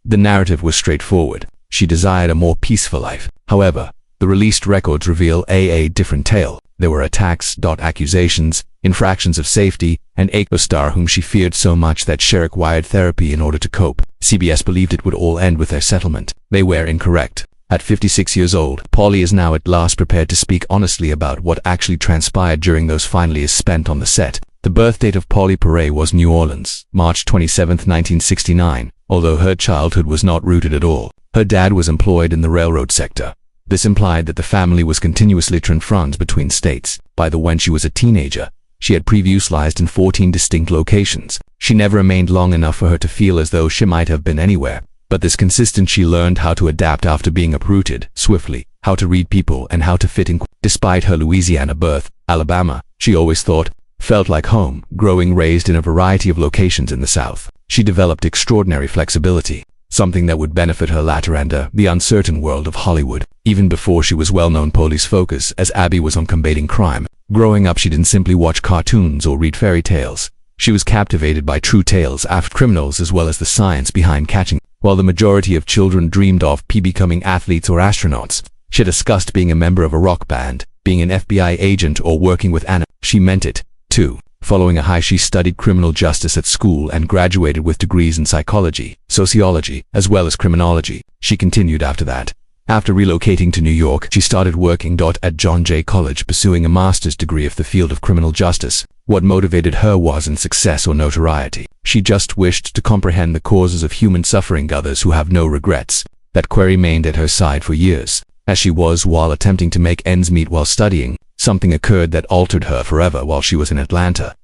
The narrative was straightforward. She desired a more peaceful life. However, the released records reveal a different tale. There were attacks, accusations, infractions of safety, and a co-star whom she feared so much that she required therapy in order to cope. CBS believed it would all end with their settlement. They were incorrect. At 56 years old, Pauley is now at last prepared to speak honestly about what actually transpired during those final years spent on the set. The birth date of Pauley Perrette was New Orleans, March 27, 1969, although her childhood was not rooted at all. Her dad was employed in the railroad sector. This implied that the family was continuously transferred between states. When she was a teenager, she had previously lived in 14 distinct locations. She never remained long enough for her to feel as though she might have been anywhere. But this consistent she learned how to adapt after being uprooted swiftly, how to read people and how to fit in. Despite her Louisiana birth, Alabama, she always felt like home, raised in a variety of locations in the South. She developed extraordinary flexibility, something that would benefit her later and the uncertain world of Hollywood. Even before she was well known, Pauley's focus as Abby was on combating crime. Growing up, she didn't simply watch cartoons or read fairy tales. She was captivated by true tales of criminals as well as the science behind catching. While the majority of children dreamed of becoming athletes or astronauts, she discussed being a member of a rock band, being an FBI agent, or working with Anna. She meant it, too. Following a high, she studied criminal justice at school and graduated with degrees in psychology, sociology, as well as criminology. She continued after that. After relocating to New York, she started working at John Jay College, pursuing a master's degree of the field of criminal justice. What motivated her wasn't success or notoriety. She just wished to comprehend the causes of human suffering, others who have no regrets. That query remained at her side for years. As she was while attempting to make ends meet while studying, something occurred that altered her forever while she was in Atlanta.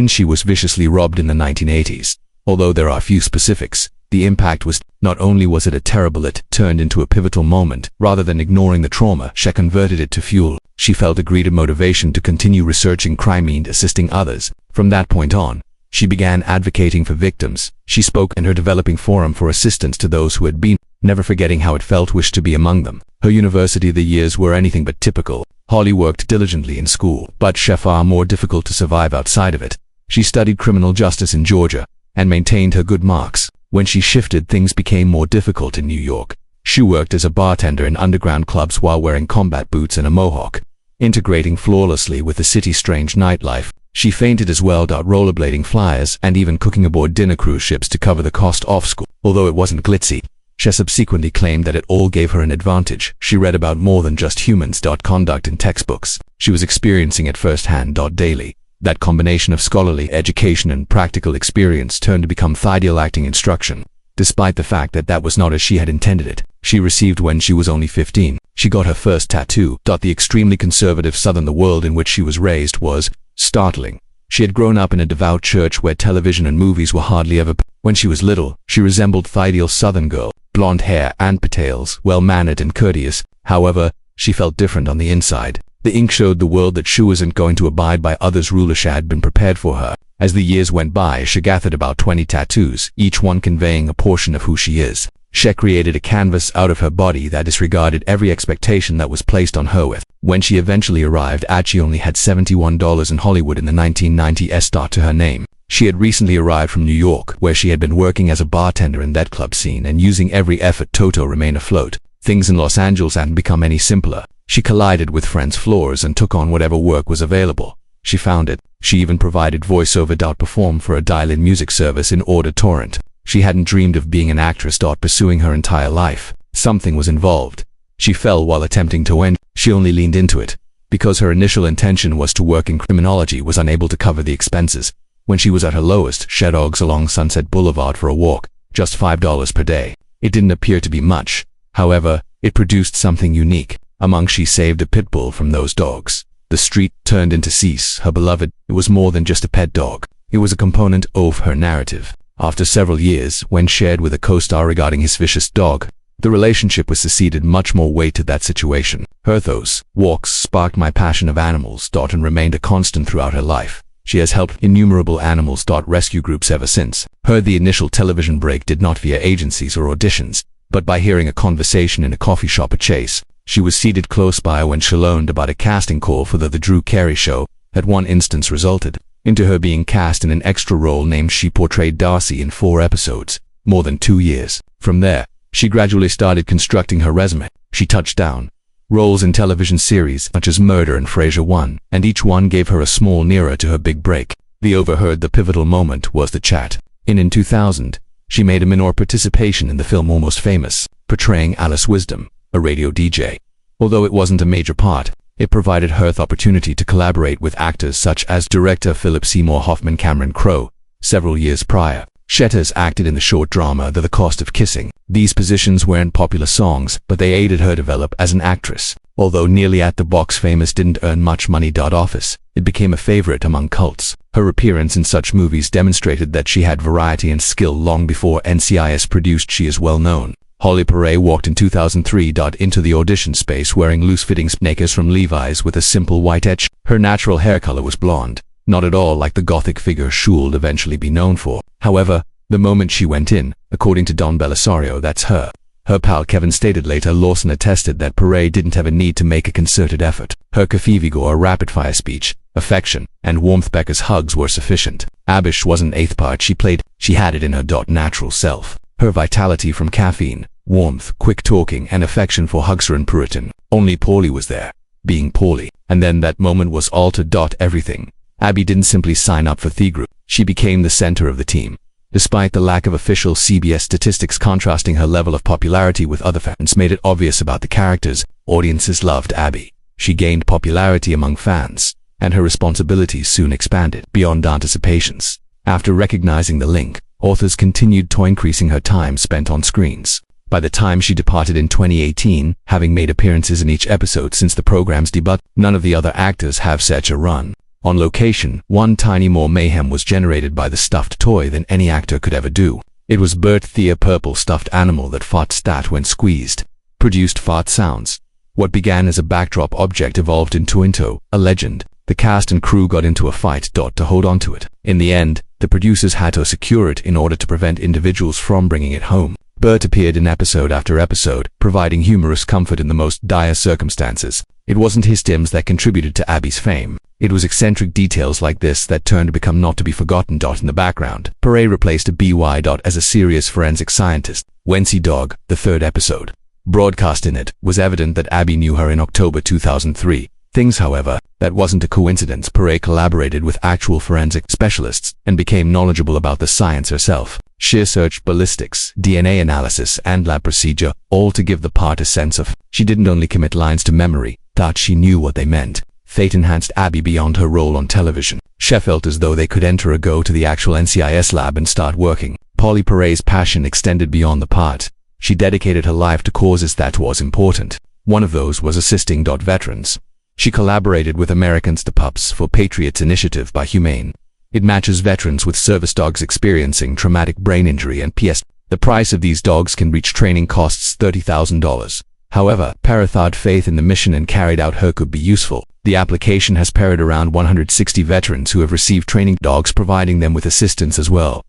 She was viciously robbed in the 1980s. Although there are few specifics, the impact was, not only was it a terrible, it turned into a pivotal moment. Rather than ignoring the trauma, she converted it to fuel. She felt a greater motivation to continue researching crime and assisting others. From that point on, she began advocating for victims. She spoke in her developing forum for assistance to those who had been, never forgetting how it felt wished to be among them. Her university years were anything but typical. Holly worked diligently in school, but far more difficult to survive outside of it. She studied criminal justice in Georgia and maintained her good marks. When she shifted, things became more difficult in New York. She worked as a bartender in underground clubs while wearing combat boots and a mohawk, integrating flawlessly with the city's strange nightlife. She fainted as well, rollerblading flyers and even cooking aboard dinner cruise ships to cover the cost of school. Although it wasn't glitzy, she subsequently claimed that it all gave her an advantage. She read about more than just humans. Conduct in textbooks. She was experiencing it firsthand. Daily. That combination of scholarly education and practical experience turned to become ideal acting instruction. Despite the fact that that was not as she had intended it, she received when she was only 15. She got her first tattoo. The extremely conservative Southern the world in which she was raised was startling. She had grown up in a devout church where television and movies were hardly ever. When she was little, she resembled the ideal Southern girl, blonde hair and pigtails, well-mannered and courteous. However, she felt different on the inside. The ink showed the world that she wasn't going to abide by others' rules. She had been prepared for her. As the years went by, she gathered about 20 tattoos, each one conveying a portion of who she is. She created a canvas out of her body that disregarded every expectation that was placed on her with. When she eventually arrived she only had $71 in Hollywood in the 1990s to her name. She had recently arrived from New York, where she had been working as a bartender in that club scene and using every effort to remain afloat. Things in Los Angeles hadn't become any simpler. She collided with friends' floors and took on whatever work was available. She found it. She even provided voiceover. Perform for a dial-in music service in order torrent. She hadn't dreamed of being an actress. Pursuing her entire life. Something was involved. She fell while attempting to win. She only leaned into it because her initial intention was to work in criminology, was unable to cover the expenses. When she was at her lowest, she dogs along Sunset Boulevard for a walk, just $5 per day. It didn't appear to be much. However, it produced something unique. She saved a pit bull from those dogs. The street turned into Cease, her beloved. It was more than just a pet dog. It was a component of her narrative. After several years, when shared with a co-star regarding his vicious dog, the relationship was ceded much more weight to that situation. Those walks sparked my passion of animals. And remained a constant throughout her life. She has helped innumerable animals. Rescue groups ever since. The initial television break did not via agencies or auditions, but by hearing a conversation in a coffee shop at Chase. She was seated close by when she learned about a casting call for the Drew Carey Show. At one instance resulted into her being cast in an extra role named she portrayed Darcy in 4 episodes. more than 2 years. From there, she gradually started constructing her resume. She touched down roles in television series such as Murder and Frasier 1, and each one gave her a small nearer to her big break. The overheard the pivotal moment was the chat. In 2000, she made a minor participation in the film Almost Famous, portraying Alice Wisdom, a radio DJ. Although it wasn't a major part, it provided her the opportunity to collaborate with actors such as director Philip Seymour Hoffman, Cameron Crowe. Several years prior, Shetters acted in the short drama The Cost of Kissing. These positions weren't popular songs, but they aided her develop as an actress. Although nearly at the box Famous didn't earn much money. Office, it became a favorite among cults. Her appearance in such movies demonstrated that she had variety and skill long before NCIS produced She Is Well Known. Pauley Perrette walked in 2003 into the audition space wearing loose-fitting sneakers from Levi's with a simple white edge. Her natural hair color was blonde, not at all like the gothic figure she would eventually be known for. However, the moment she went in, according to Don Belisario, that's her. Her pal Kevin stated later Lawson attested that Perrette didn't have a need to make a concerted effort. Her vigor, rapid-fire speech, affection, and warmth Becca's hugs were sufficient. Abish wasn't eighth part she played, she had it in her natural self. Her vitality from caffeine, warmth, quick talking, and affection for Hugser and Puritan. Only Pauley was there, being Pauley. And then that moment was altered. Everything. Abby didn't simply sign up for the group, she became the center of the team. Despite the lack of official CBS statistics contrasting her level of popularity with other fans made it obvious about the characters, audiences loved Abby. She gained popularity among fans, and her responsibilities soon expanded beyond anticipations. After recognizing the link, authors continued to increasing her time spent on screens. By the time she departed in 2018, having made appearances in each episode since the program's debut, none of the other actors have such a run. On location, one tiny more mayhem was generated by the stuffed toy than any actor could ever do. It was Bert the purple stuffed animal that farted when squeezed, produced fart sounds. What began as a backdrop object evolved into a legend. The cast and crew got into a fight to hold on to it. In the end, the producers had to secure it in order to prevent individuals from bringing it home. Bert appeared in episode after episode, providing humorous comfort in the most dire circumstances. It wasn't his stims that contributed to Abby's fame. It was eccentric details like this that turned to become not to be forgotten. In the background, Perrette replaced a BY. As a serious forensic scientist. Wency Dog, the third episode, broadcast in it, was evident that Abby knew her in October 2003. Things, however, that wasn't a coincidence. Perrette collaborated with actual forensic specialists and became knowledgeable about the science herself. She searched ballistics, DNA analysis, and lab procedure, all to give the part a sense of. She didn't only commit lines to memory, that she knew what they meant. Fate enhanced Abby beyond her role on television. She felt as though they could enter or go to the actual NCIS lab and start working. Pauley Perrette's passion extended beyond the part. She dedicated her life to causes that was important. One of those was assisting veterans. She collaborated with Americans to Pups for Patriots Initiative by Humane. It matches veterans with service dogs experiencing traumatic brain injury and PS. The price of these dogs can reach training costs $30,000. However, Perrette had faith in the mission and carried out her could be useful. The application has paired around 160 veterans who have received training dogs, providing them with assistance as well.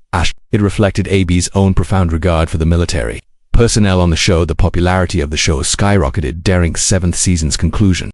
It reflected Abby's own profound regard for the military personnel on the show. The popularity of the show skyrocketed during 7th season's conclusion.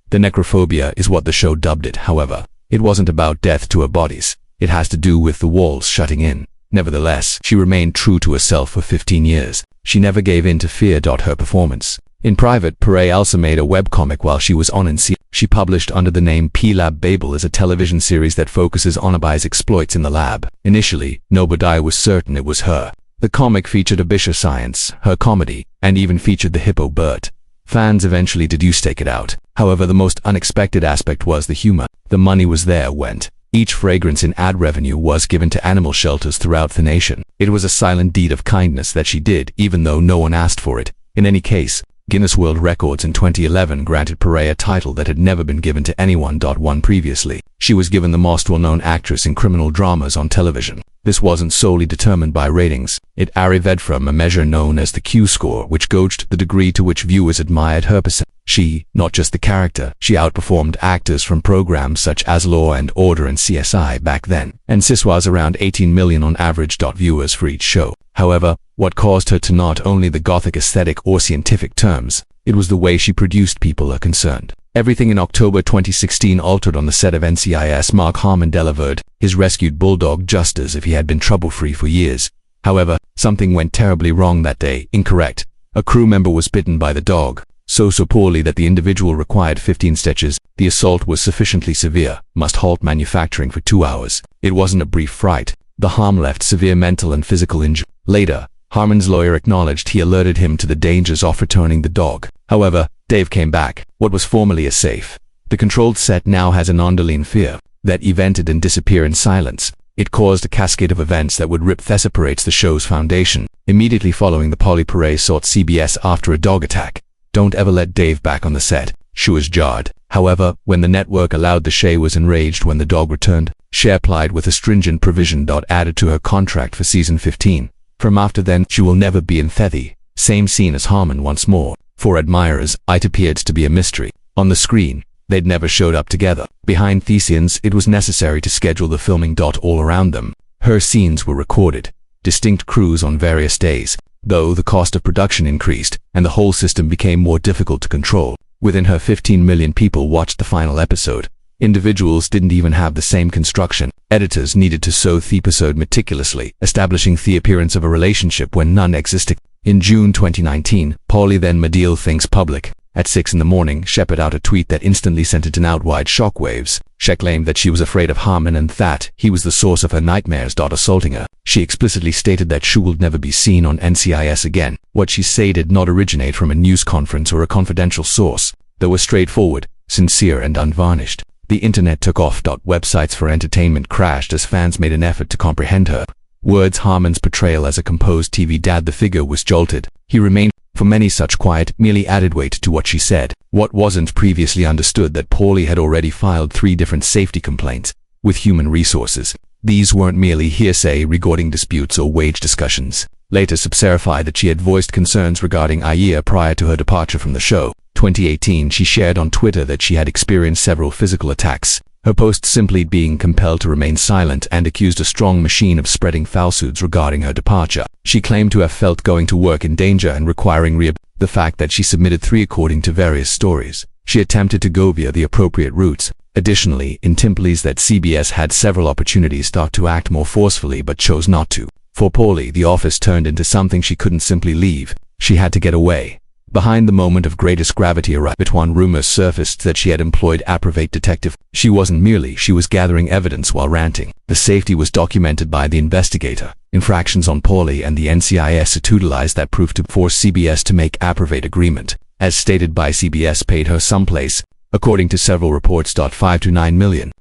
The necrophobia is what the show dubbed it. However, it wasn't about death to her bodies. It has to do with the walls shutting in. Nevertheless, she remained true to herself for 15 years. She never gave in to fear. Her performance. In private, Perrette also made a webcomic while she was on NCIS. She published under the name P-Lab Babel as a television series that focuses on Abby's exploits in the lab. Initially, nobody was certain it was her. The comic featured Abisha Science, her comedy, and even featured the hippo Bert. Fans eventually deduced take it out. However, the most unexpected aspect was the humor. The money was there went. Each fragrance in ad revenue was given to animal shelters throughout the nation. It was a silent deed of kindness that she did, even though no one asked for it. In any case, Guinness World Records in 2011 granted Perrette a title that had never been given to anyone. One previously. She was given the most well-known actress in criminal dramas on television. This wasn't solely determined by ratings. It arrived from a measure known as the Q-score, which gauged the degree to which viewers admired her percent. She, not just the character, she outperformed actors from programs such as Law and Order and CSI back then. NCIS was around 18 million on average. Viewers for each show. However, what caused her to not only the gothic aesthetic or scientific terms, it was the way she produced people are concerned. Everything in October 2016 altered on the set of NCIS. Mark Harmon delivered his rescued bulldog just as if he had been trouble-free for years. However, something went terribly wrong that day. Incorrect. A crew member was bitten by the dog, so poorly that the individual required 15 stitches. The assault was sufficiently severe, must halt manufacturing for 2 hours. It wasn't a brief fright. The harm left severe mental and physical injury. Later, Harmon's lawyer acknowledged he alerted him to the dangers of returning the dog. However, Dave came back. What was formerly a safe, the controlled set now has an underlying fear that evented and disappear in silence. It caused a cascade of events that would rip separates the show's foundation. Immediately following, the Pauley Perrette sought CBS after a dog attack. Don't ever let Dave back on the set. She was jarred. However, when the network allowed, the Shea was enraged when the dog returned. She applied with a stringent provision added to her contract for season 15. From after then, she will never be in Thethy. Same scene as Harmon once more. For admirers, it appeared to be a mystery. On the screen, they'd never showed up together. Behind the scenes, it was necessary to schedule the filming. All around them, her scenes were recorded. Distinct crews on various days, though the cost of production increased, and the whole system became more difficult to control. Within her, 15 million people watched the final episode. Individuals didn't even have the same construction. Editors needed to sew the episode meticulously, establishing the appearance of a relationship when none existed. In June 2019, Pauley then made things public. At 6 in the morning, she put out a tweet that instantly sent it outwide shockwaves. She claimed that she was afraid of Harmon and that he was the source of her nightmares. Assaulting her. She explicitly stated that she would never be seen on NCIS again. What she said did not originate from a news conference or a confidential source. They were straightforward, sincere, and unvarnished. The internet took off. Websites for entertainment crashed as fans made an effort to comprehend her words. Harmon's portrayal as a composed TV dad, the figure was jolted. He remained, for many such quiet, merely added weight to what she said. What wasn't previously understood that Pauley had already filed 3 different safety complaints with Human Resources. These weren't merely hearsay regarding disputes or wage discussions. Later subserified that she had voiced concerns regarding a year prior to her departure from the show. 2018, she shared on Twitter that she had experienced several physical attacks. Her post simply being compelled to remain silent and accused a strong machine of spreading falsehoods regarding her departure. She claimed to have felt going to work in danger and requiring rehab. The fact that she submitted 3 according to various stories. She attempted to go via the appropriate routes. Additionally, in implies that CBS had several opportunities to act more forcefully but chose not to. For Pauley, the office turned into something she couldn't simply leave. She had to get away. Behind the moment of greatest gravity arrived when rumors surfaced that she had employed a private detective. She wasn't merely, she was gathering evidence while ranting. The safety was documented by the investigator. Infractions on Pauley and the NCIS utilized that proof to force CBS to make a private agreement. As stated by CBS paid her someplace, according to several reports, $5 to $9 million.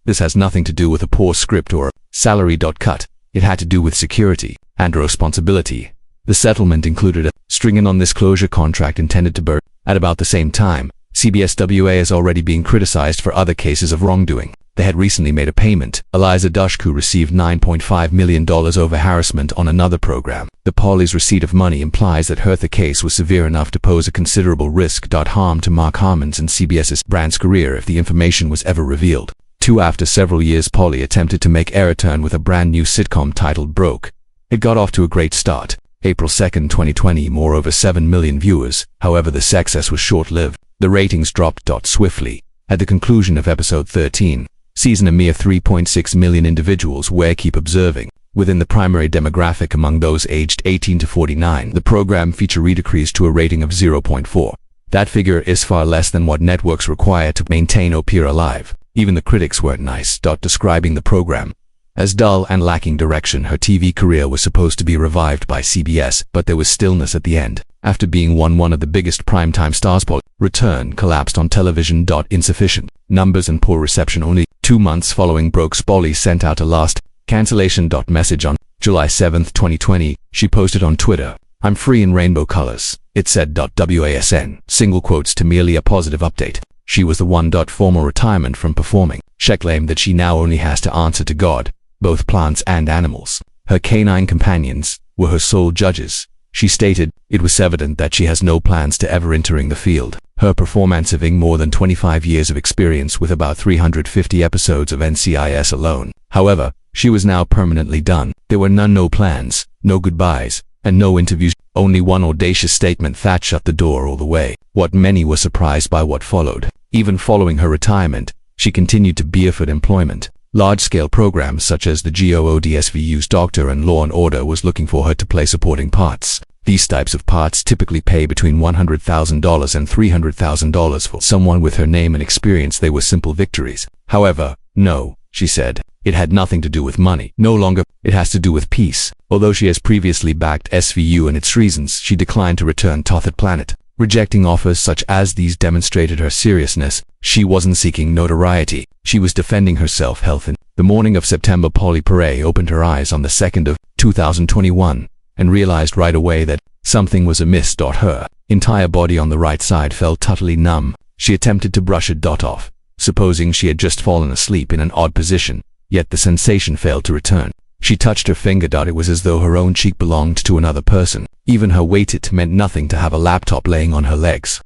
This has nothing to do with a poor script or salary cut. It had to do with security and responsibility. The settlement included a string non-disclosure contract intended to burn. At about the same time, CBSWA is already being criticized for other cases of wrongdoing. They had recently made a payment. Eliza Dushku received $9.5 million over harassment on another program. The Pauley's receipt of money implies that her case was severe enough to pose a considerable risk. Harm to Mark Harmon's and CBS's brand's career if the information was ever revealed. After several years, Pauley attempted to make a return with a brand new sitcom titled Broke. It got off to a great start. April 2, 2020, more over 7 million viewers. However, the success was short-lived. The ratings dropped swiftly. At the conclusion of episode 13, season, a mere 3.6 million individuals were keep observing. Within the primary demographic among those aged 18 to 49, the program feature decreased to a rating of 0.4. That figure is far less than what networks require to maintain or appear alive. Even the critics weren't nice. Describing the program as dull and lacking direction. Her TV career was supposed to be revived by CBS, but there was stillness at the end. After being one of the biggest primetime stars, Pauley's return collapsed on television. Insufficient numbers and poor reception. Only 2 months following Broke's, Pauley sent out a last cancellation message on July 7, 2020. She posted on Twitter, "I'm free in rainbow colors." It said "WASN" single quotes to merely a positive update. She was the one. Formal retirement from performing. She claimed that she now only has to answer to God, both plants and animals. Her canine companions were her sole judges. She stated, "It was evident that she has no plans to ever entering the field." Her performance, having more than 25 years of experience with about 350 episodes of NCIS alone. However, she was now permanently done. There were no plans, no goodbyes, and no interviews. Only one audacious statement that shut the door all the way. What many were surprised by what followed. Even following her retirement, she continued to be offered employment. Large-scale programs such as the GOODSVU's Doctor and Law and Order was looking for her to play supporting parts. These types of parts typically pay between $100,000 and $300,000 for someone with her name and experience. They were simple victories. However, no, she said. It had nothing to do with money. No longer, it has to do with peace. Although she has previously backed SVU and its reasons, she declined to return to the planet. Rejecting offers such as these demonstrated her seriousness. She wasn't seeking notoriety. She was defending her self-health. In the morning of September, Pauley Perrette opened her eyes on the 2nd of 2021 and realized right away that something was amiss. Her entire body on the right side felt totally numb. She attempted to brush it off, supposing she had just fallen asleep in an odd position, yet the sensation failed to return. She touched her finger. It was as though her own cheek belonged to another person. Even her weight, it meant nothing to have a laptop laying on her legs.